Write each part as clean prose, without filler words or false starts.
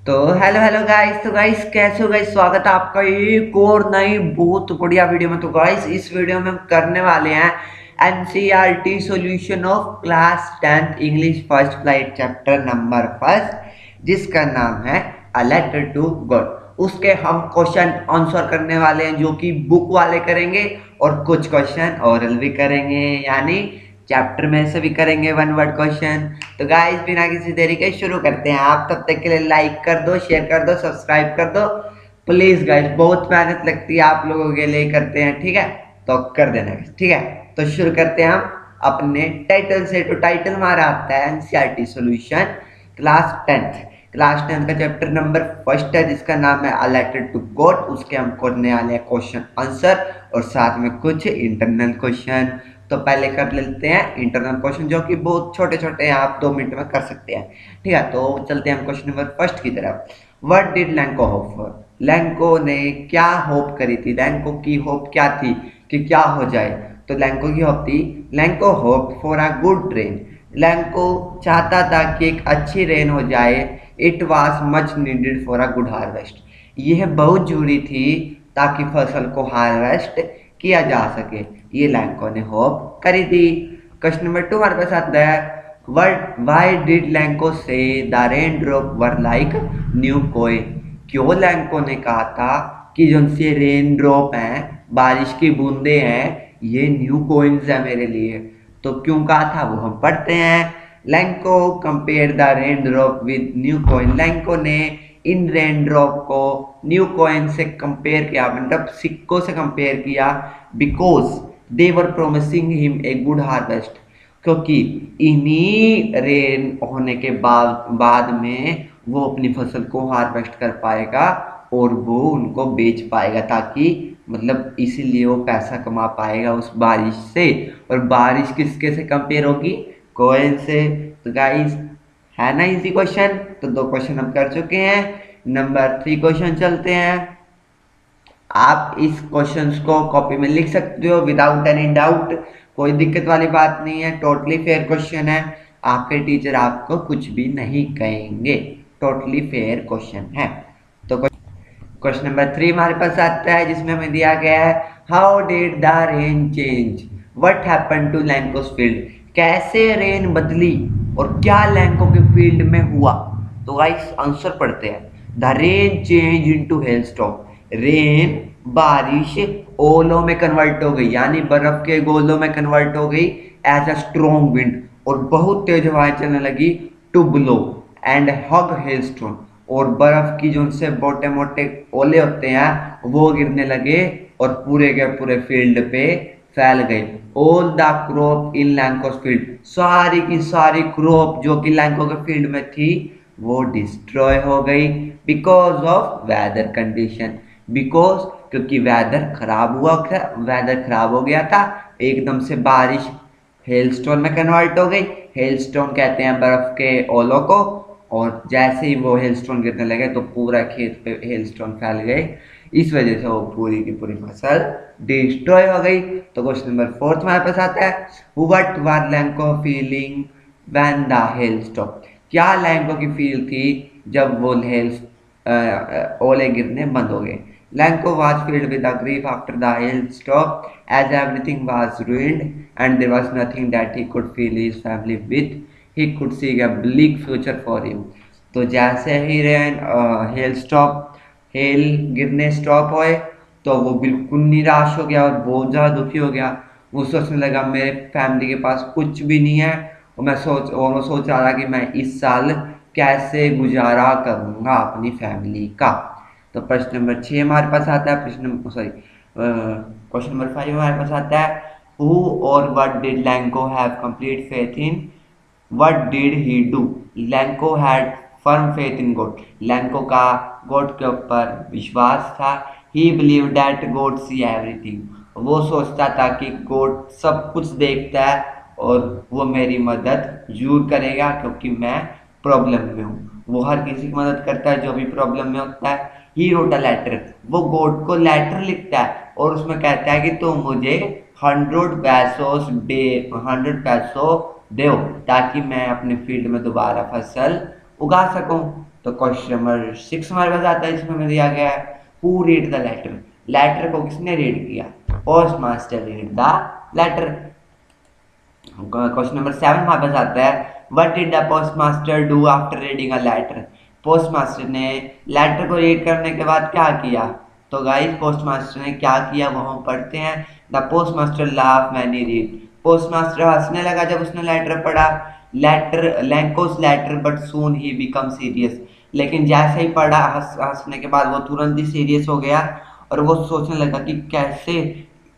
तो hello hello guys. तो guys कैसे हो गाइस, स्वागत है आपका एक और नई बहुत बढ़िया वीडियो में। तो गाइस इस वीडियो में हम करने वाले हैं NCERT solution of class 10th English first flight chapter number first, जिसका नाम है अ लेटर टू गॉड। उसके हम क्वेश्चन आंसर करने वाले हैं जो कि बुक वाले करेंगे और कुछ क्वेश्चन ओरल भी करेंगे, यानी चैप्टर में से भी करेंगे वन वर्ड क्वेश्चन। तो गाइस बिना किसी देरी के शुरू करते हैं। आप तब तक के लिए लाइक कर दो, शेयर कर दो, सब्सक्राइब कर दो प्लीज गाइस, बहुत मेहनत लगती है आप लोगों के लिए, करते हैं ठीक है, तो कर देना ठीक है। तो शुरू करते हैं हम अपने टाइटल से। तो टाइटल हमारा आता है एनसीईआरटी सॉल्यूशन क्लास 10th का चैप्टर नंबर फर्स्ट है, जिसका नाम है अ लेटर टू गॉड। उसके हम करने वाले हैं क्वेश्चन आंसर और साथ में कुछ इंटरनल क्वेश्चन। तो पहले कर लेते हैं इंटरनल क्वेश्चन, जो कि बहुत छोटे छोटे हैं, आप 2 मिनट में कर सकते हैं ठीक है। तो चलते हैं हम क्वेश्चन नंबर फर्स्ट की तरफ। What did Lanco hope for? Lanco ने क्या होप करी थी? लैंको की होप क्या थी कि क्या हो जाए? तो लैंको की होप थी, Lanco hope for a good rain. Lanco चाहता था कि एक अच्छी रेन हो जाए। It was much needed for a good harvest. यह बहुत जरूरी थी ताकि फसल को हार्वेस्ट किया जा सके। ये लैंको ने होप करी थी। क्वेश्चन नंबर 2 हमारे पास आता है, व्हाट व्हाई डिड लैंको से the rain drop were like new coin? क्यों लैंको ने कहा था कि जो से रेन ड्रॉप हैं, बारिश की बूंदे हैं, ये न्यू कोइंस है मेरे लिए? तो क्यों कहा था वो हम पढ़ते हैं। Lanco compare the rain drop with new coin. Lanco ने इन रेन ड्रॉप को न्यू कॉइन से कंपेयर किया, मतलब सिक्कों से कंपेयर किया। Because they were promising him a good harvest, क्योंकि इन्हीं रेन होने के बाद में वो अपनी फसल को हार्वेस्ट कर पाएगा और वो उनको बेच पाएगा, ताकि मतलब इसीलिए वो पैसा कमा पाएगा उस बारिश से। और बारिश किसके से कंपेयर होगी? कोइन से। तो गाइस है ना इजी क्वेश्चन। तो 2 क्वेश्चन हम कर चुके हैं। नंबर 3 क्वेश्चन चलते हैं। आप इस क्वेश्चंस को कॉपी में लिख सकते हो विदाउट एनी डाउट, कोई दिक्कत वाली बात नहीं है, टोटली फेयर क्वेश्चन है। आपके टीचर आपको कुछ भी नहीं कहेंगे, टोटली फेयर क्वेश्चन है। तो क्वेश्चन नंबर 3 हमारे पास आता है, जिसमें हमें दिया गया है, how did the rain change? What happened to Lencho's field? कैसे रेन बदली और क्या लैंको के फील्ड में हुआ? तो गाइस आंसर पढ़ते हैं। The rain change into hailstorm. Rain बारिश ओलों में कन्वर्ट हो गई, यानी बर्फ के गोलों में कन्वर्ट हो गई एज अ स्ट्रॉन्ग विंड, और बहुत तेज हवाएं चलने लगी। To blow and hug hailstone, और बर्फ की जो उनसे मोटे मोटे ओले होते हैं वो गिरने लगे और पूरे के पूरे फील्ड पे फैल गए। All the crop in Lencho's field, सारी की सारी क्रॉप जो कि लैंको के फील्ड में थी वो डिस्ट्रॉय हो गई। Because of weather condition, because क्योंकि वेदर खराब हुआ, वेदर खराब हो गया था, एकदम से बारिश हेलस्टोन में कन्वर्ट हो गई। हेलस्टोन कहते हैं बर्फ के ओलों को, और जैसे ही वो हेलस्टोन गिरने लगे तो पूरा खेत पे हेलस्टोन फैल गए। इस वजह से वो पूरी की पूरी फसल डिस्ट्रॉय हो गई। तो क्वेश्चन नंबर 4 हमारे पास आता है, what were Lanco feeling when the hell stop? क्या लैंको की फील थी जब वो ओले गिरने बंद हो गए? Lanco was filled with a grief after the hail stopped, as everything was ruined and there was nothing that he could fill his family with. He could see a bleak future for him. तो जैसे ही hello गिरने stop हुए तो वो बिल्कुल निराश हो गया और बहुत ज़्यादा दुखी हो गया। वो सोचने लगा मेरे फैमिली के पास कुछ भी नहीं है, और वो सोच रहा था कि मैं इस साल कैसे गुजारा करूँगा अपनी फैमिली का। तो प्रश्न नंबर 6 हमारे पास आता है, क्वेश्चन नंबर 5 हमारे पास आता है, हु और what did Lanco have complete faith in? What did he do? Lanco had firm faith in God. Lencho का गॉड के ऊपर विश्वास था। ही believe that God see everything. वो सोचता था कि गॉड सब कुछ देखता है और वो मेरी मदद जरूर करेगा, क्योंकि मैं प्रॉब्लम में हूँ। वो हर किसी की मदद करता है जो भी प्रॉब्लम में होता है। ही रोट अ लेटर, वो गॉड को लेटर लिखता है और उसमें कहता है कि तुम मुझे 100 पैसों दो ताकि मैं अपने फील्ड में दोबारा फसल उगा सकूं। तो क्वेश्चन नंबर 6 हमारे पास आता है, इसमें हमें दिया गया है who read the letter, letter को किसने रीड किया, post master read the letter. Question number 7 हमारे पास आता है what did the post master do after reading a letter, post master ने लेटर को रीड करने के बाद क्या किया। तो गाइस पोस्ट मास्टर ने क्या किया वो हम पढ़ते हैं। The post master laugh when he read, post master हंसने लगा जब उसने लेटर पढ़ा। Letter Lencho's letter but soon he become serious, लेकिन जैसे ही पढ़ा हंसने के बाद वो तुरंत ही सीरियस हो गया और वो सोचने लगा कि कैसे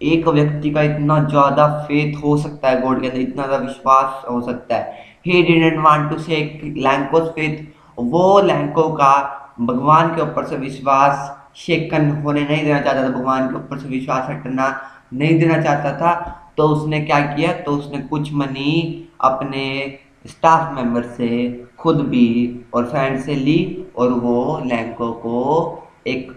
एक व्यक्ति का इतना ज्यादा फेथ हो सकता है, गॉड के अंदर इतना ज्यादा विश्वास हो सकता है। He didn't want to shake Lencho's faith, वो लैंको का भगवान के ऊपर से विश्वास शेकन होने नहीं देना चाहता था, भगवान के ऊपर से विश्वास हटना नहीं देना चाहता था। तो उसने क्या किया, तो उसने कुछ मनी अपने स्टाफ मेंबर से, खुद भी और फ्रेंड से ली और वो लैंको को एक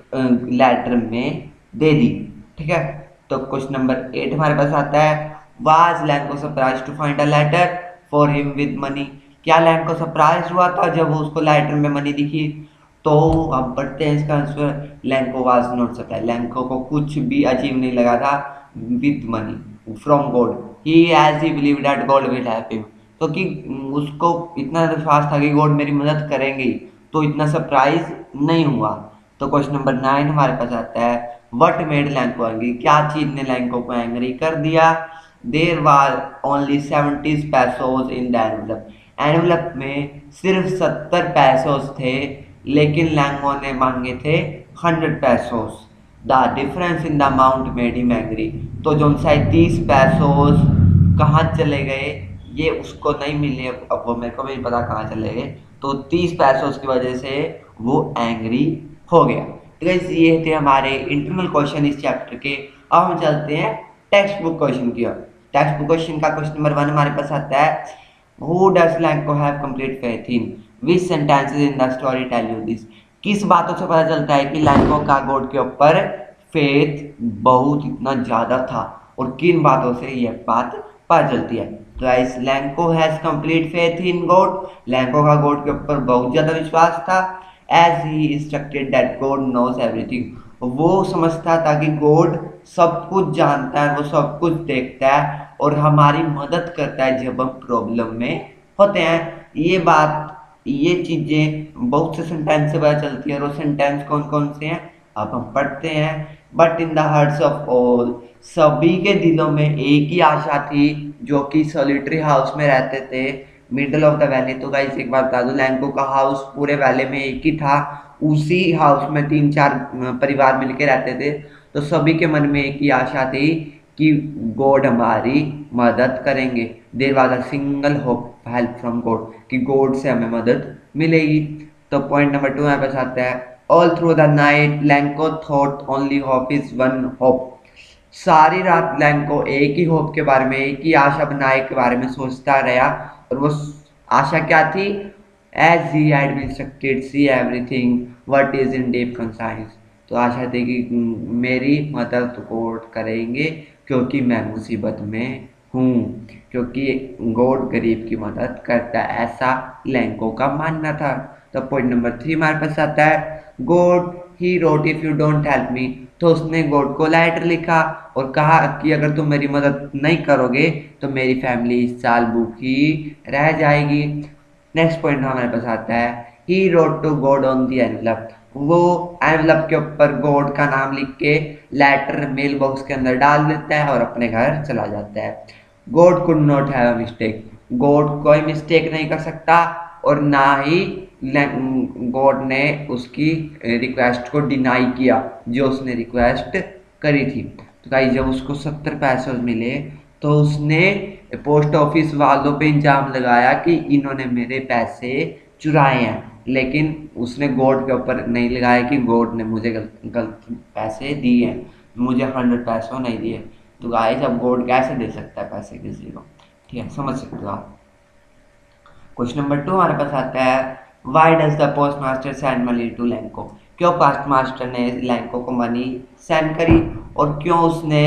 लेटर में दे दी। ठीक है, तो क्वेश्चन नंबर 8 हमारे पास आता है was Lencho surprise to find a letter for him with money, क्या लैंको सरप्राइज हुआ था जब उसको लेटर में मनी दिखी। तो हम पढ़ते हैं इसका answer Lencho was not surprise, Lencho को कुछ भी अजीब नहीं लगा था with money from God, he as he believe that God will help him, क्योंकि उसको इतना विश्वास था कि गॉड मेरी मदद करेंगे, तो इतना सरप्राइज नहीं हुआ। तो क्वेश्चन नंबर 9 हमारे पास आता है व्हाट मेड लैंको एंग्री, क्या चीज ने लैंको को एंग्री कर दिया। There were only 70 pesos in the envelope, envelope में सिर्फ 70 पैसोस थे, लेकिन लैंको ने मांगे थे 100 pesos. The difference in the amount made him angry, तो जो 37 पैसोस कहाँ चले गए ये उसको नहीं मिले, अब वो मेरे को भी नहीं पता कहाँ चले गए, तो 30 पैसोस की वजह से वो एंग्री हो गया। तो गाइस ये थे हमारे इंटरनल क्वेश्चन इस चैप्टर के। अब हम चलते हैं टेक्स्ट बुक क्वेश्चन की ओर। टेक्स्ट बुक क्वेश्चन का क्वेश्चन नंबर 1 हमारे पास आता है who does Lencho have complete faith in, which sentences in the story tell you this, किस बातों से पता चलता है कि लैंको का गॉड के ऊपर फेथ बहुत इतना ज्यादा था, और किन बातों से यह बात पता चलती है। तो guys Lencho has complete faith in God, Lencho का गॉड के ऊपर बहुत ज्यादा विश्वास था। As he instructed that God knows everything, वो समझता था कि गॉड सब कुछ जानता है, वो सब कुछ देखता है और हमारी मदद करता है जब हम प्रॉब्लम में होते हैं। ये बात, ये चीजें बहुत से सेंटेंस से पता चलती है, और वो सेंटेंस कौन कौन से हैं अब हम पढ़ते हैं। But in the hearts of all, सभी के दिलों में एक ही आशा थी, जो कि सॉलिटरी हाउस में रहते थे मिडल ऑफ द वैली। तो गाइस एक बात बता दूं, लैंको का हाउस पूरे वैली में एक ही था, उसी हाउस में 3-4 परिवार मिलके रहते थे। तो सभी के मन में एक ही आशा थी कि गॉड हमारी मदद करेंगे। There was a single hope help from God, कि गॉड से हमें मदद मिलेगी। तो पॉइंट नंबर 2 यहाँ पे आता है all through the night Lanco thought only hope is one hope, सारी रात लैंको एक ही होप के बारे में, एक ही आशा बनाए के बारे में सोचता रहा। और वो आशा क्या थी, as he had been instructed see everything what is in deep conscience, तो आशा थी कि मेरी मदद गॉड करेंगे क्योंकि मैं मुसीबत में हूँ, क्योंकि गॉड गरीब की मदद करता है, ऐसा लैंको का मानना था। तो पॉइंट नंबर 3 हमारे पास आता है God he wrote if you don't help me, तो उसने गॉड को लेटर लिखा और कहा कि अगर तुम मेरी मदद नहीं करोगे तो मेरी फैमिली इस साल भूखी रह जाएगी। नेक्स्ट पॉइंट हमारे पास आता है he wrote to God on the envelope, वो एनवलप के ऊपर गॉड का नाम लिख के लेटर मेल बॉक्स के अंदर डाल देता है और अपने घर चला जाता है। God could not have a mistake, God कोई मिस्टेक नहीं कर सकता, और ना ही गॉड ने उसकी रिक्वेस्ट को डिनाई किया जो उसने रिक्वेस्ट करी थी। तो गाइस जब उसको 70 पैसे मिले तो उसने पोस्ट ऑफिस वालों पे इल्जाम लगाया कि इन्होंने मेरे पैसे चुराए हैं, लेकिन उसने गॉड के ऊपर नहीं लगाया कि गॉड ने मुझे गलत पैसे दिए हैं, मुझे 100 पैसों नहीं दिए। तो गाइस अब गॉड कैसे दे सकता है पैसे किसी को, ठीक है, समझ सकते हो आप। क्वेश्चन नंबर 2 हमारे पास आता है why does the post master send money to Lencho, क्यों पोस्ट मास्टर ने लैंको को मनी सेंड करी, और क्यों उसने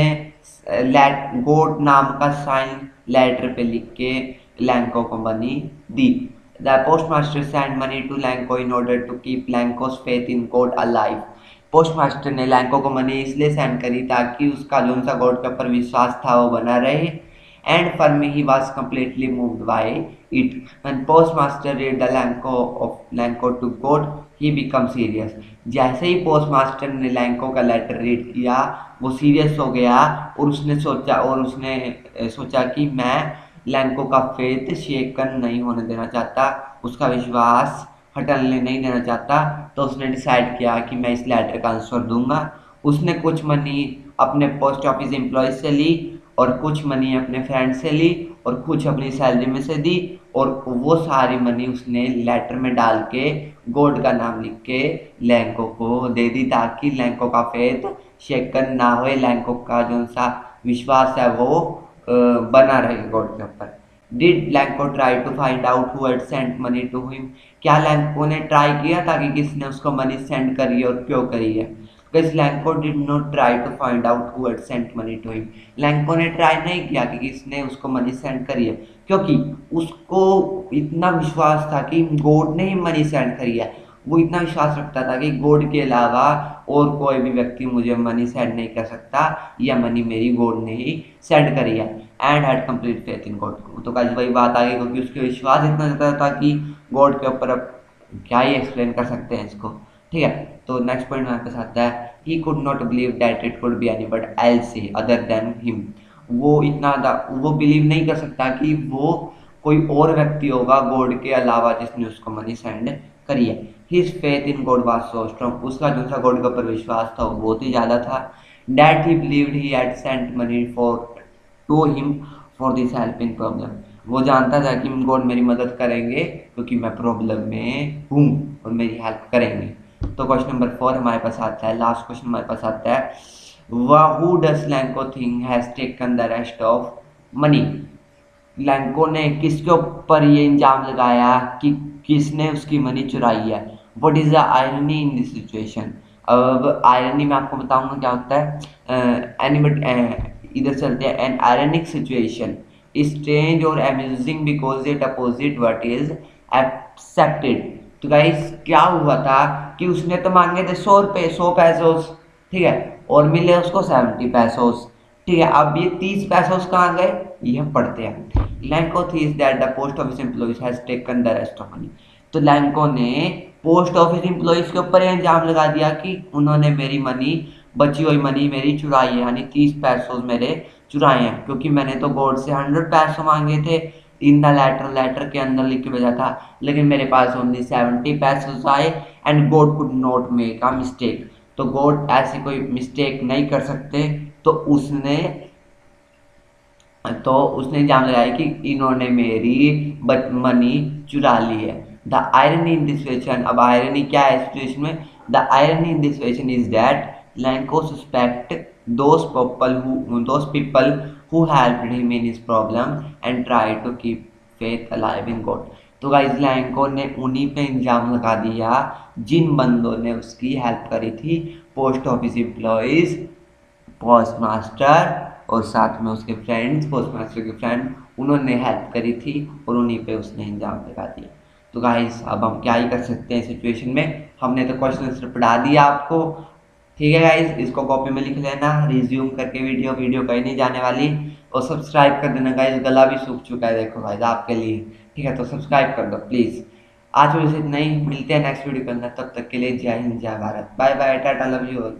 गॉड नाम का साइन लेटर पे लिख के लैंको को money the. The postmaster sent money to Lanko in order to keep Lanko's faith in God alive. Postmaster ने लैंको को मनी इसलिए सेंड करी ताकि उसका जो सा गॉड के ऊपर विश्वास था वो बना रहे। And for me he was completely moved by it. When postmaster read the Lencho to God he become serious. जैसे ही पोस्टमास्टर ने लैंको का लेटर रीड किया वो सीरियस हो गया और उसने सोचा कि मैं लैंको का फेथ शेकन नहीं होने देना चाहता, उसका विश्वास हटने नहीं देना चाहता। तो उसने डिसाइड किया कि मैं इस लेटर का आंसर दूंगा। उसने कुछ मनी अपने पोस्ट ऑफिस एम्प्लॉय से ली और कुछ मनी अपने फ्रेंड से ली और कुछ अपनी सैलरी में से दी और वो सारी मनी उसने लेटर में डाल के गॉड का नाम लिख के लैंको को दे दी ताकि लैंको का फेथ शेकन ना हो, लैंको का जो सा विश्वास है वो बना रहे गॉड के ऊपर। Did Lencho try to find out who had sent money to him. क्या लैंको ने ट्राई किया था कि किसने उसको मनी सेंड करी है और क्यों करी है? Because Lencho did not try to find out who had sent money to him. Lencho ने ट्राई नहीं किया कि किसने उसको मनी सेंड करी है, क्योंकि उसको इतना विश्वास था कि गॉड ने ही मनी सेंड करी है। वो इतना विश्वास रखता था कि गॉड के अलावा और कोई भी व्यक्ति मुझे मनी सेंड नहीं कर सकता, या मनी मेरी गॉड ने ही सेंड करी है। And had complete faith in God. तो गाइस वही बात आ गई, क्योंकि उसके विश्वास इतना ज़्यादा था कि गॉड के ऊपर अब क्या ही एक्सप्लेन कर सकते हैं इसको। ठीक है, तो नेक्स्ट पॉइंट हमारे पास आता है, he could not believe that it could be anybody else other than him. वो बिलीव नहीं कर सकता कि वो कोई और व्यक्ति होगा गॉड के अलावा जिसने उसको मनी सेंड करी है। His faith in God was so strong. उसका जो सा गॉड के ऊपर विश्वास था वो बहुत ही ज़्यादा था। That he believed he had sent money for to him for this help in problem. वो जानता था कि गॉड मेरी मदद करेंगे क्योंकि मैं प्रॉब्लम में हूँ और मेरी हेल्प करेंगे। तो क्वेश्चन नंबर 4 हमारे पास आता है, लास्ट क्वेश्चन हमारे पास आता है, who does Lanco think has taken the rest of money. Lanco ने किसके ऊपर ये इल्जाम लगाया कि किसने उसकी मनी चुराई है? What is the irony in this situation. अब आयरनी में आपको बताऊंगा क्या होता है। इधर चलते हैं। एन आयरनिक सिचुएशन स्ट्रेंज और amusing because it opposite what is accepted. तो गाइस क्या हुआ था कि उसने तो मांगे थे 100 रुपये, 100 पैसोस, ठीक है, और मिले उसको 70 पैसोस। ठीक है, अब ये 30 पैसोस कहाँ गए ये हम पढ़ते हैं। Lanco these that the post office employees has taken the rest of money. तो लैंको ने पोस्ट ऑफिस एम्प्लॉइज के ऊपर इल्जाम लगा दिया कि उन्होंने मेरी मनी, बची हुई मनी मेरी चुराई है, यानी 30 पैसों मेरे चुराए हैं, क्योंकि मैंने तो गॉड से 100 पैसों मांगे थे इन द लेटर के अंदर लिख के भेजा था, लेकिन मेरे पास ओनली 70 पैसों आए and God could not make a mistake. तो गॉड ऐसी कोई मिस्टेक नहीं कर सकते। तो उसने इल्जाम लगाया कि इन्होंने मेरी मनी चुरा ली है। The irony in this situation, अब आयरनी क्या है सिचुएशन में? The irony in this situation is that Lanco suspect those people who helped him in his problem and tried to keep faith alive in God। तो guys Lanco ने उन्हीं पे इल्जाम लगा दिया जिन बंदों ने उसकी हेल्प करी थी, post office employees, post master और साथ में उसके फ्रेंड्स, पोस्ट मास्टर के फ्रेंड, उन्होंने हेल्प करी थी और उन्हीं पे उसने इल्जाम लगा दिया। तो गाइस अब हम क्या ही कर सकते हैं सिचुएशन में, हमने तो क्वेश्चन आंसर पढ़ा दिया आपको। ठीक है गाइस, इसको कॉपी में लिख लेना, रिज्यूम करके वीडियो कहीं नहीं जाने वाली, और सब्सक्राइब कर देना गाइस, गला भी सूख चुका है देखो गाइस आपके लिए। ठीक है, तो सब्सक्राइब कर दो प्लीज़। आज वीडियो से इतना ही, मिलते हैं नेक्स्ट वीडियो के अंदर, तब तक के लिए जय हिंद जय Bharat, bye bye, tata, love you all.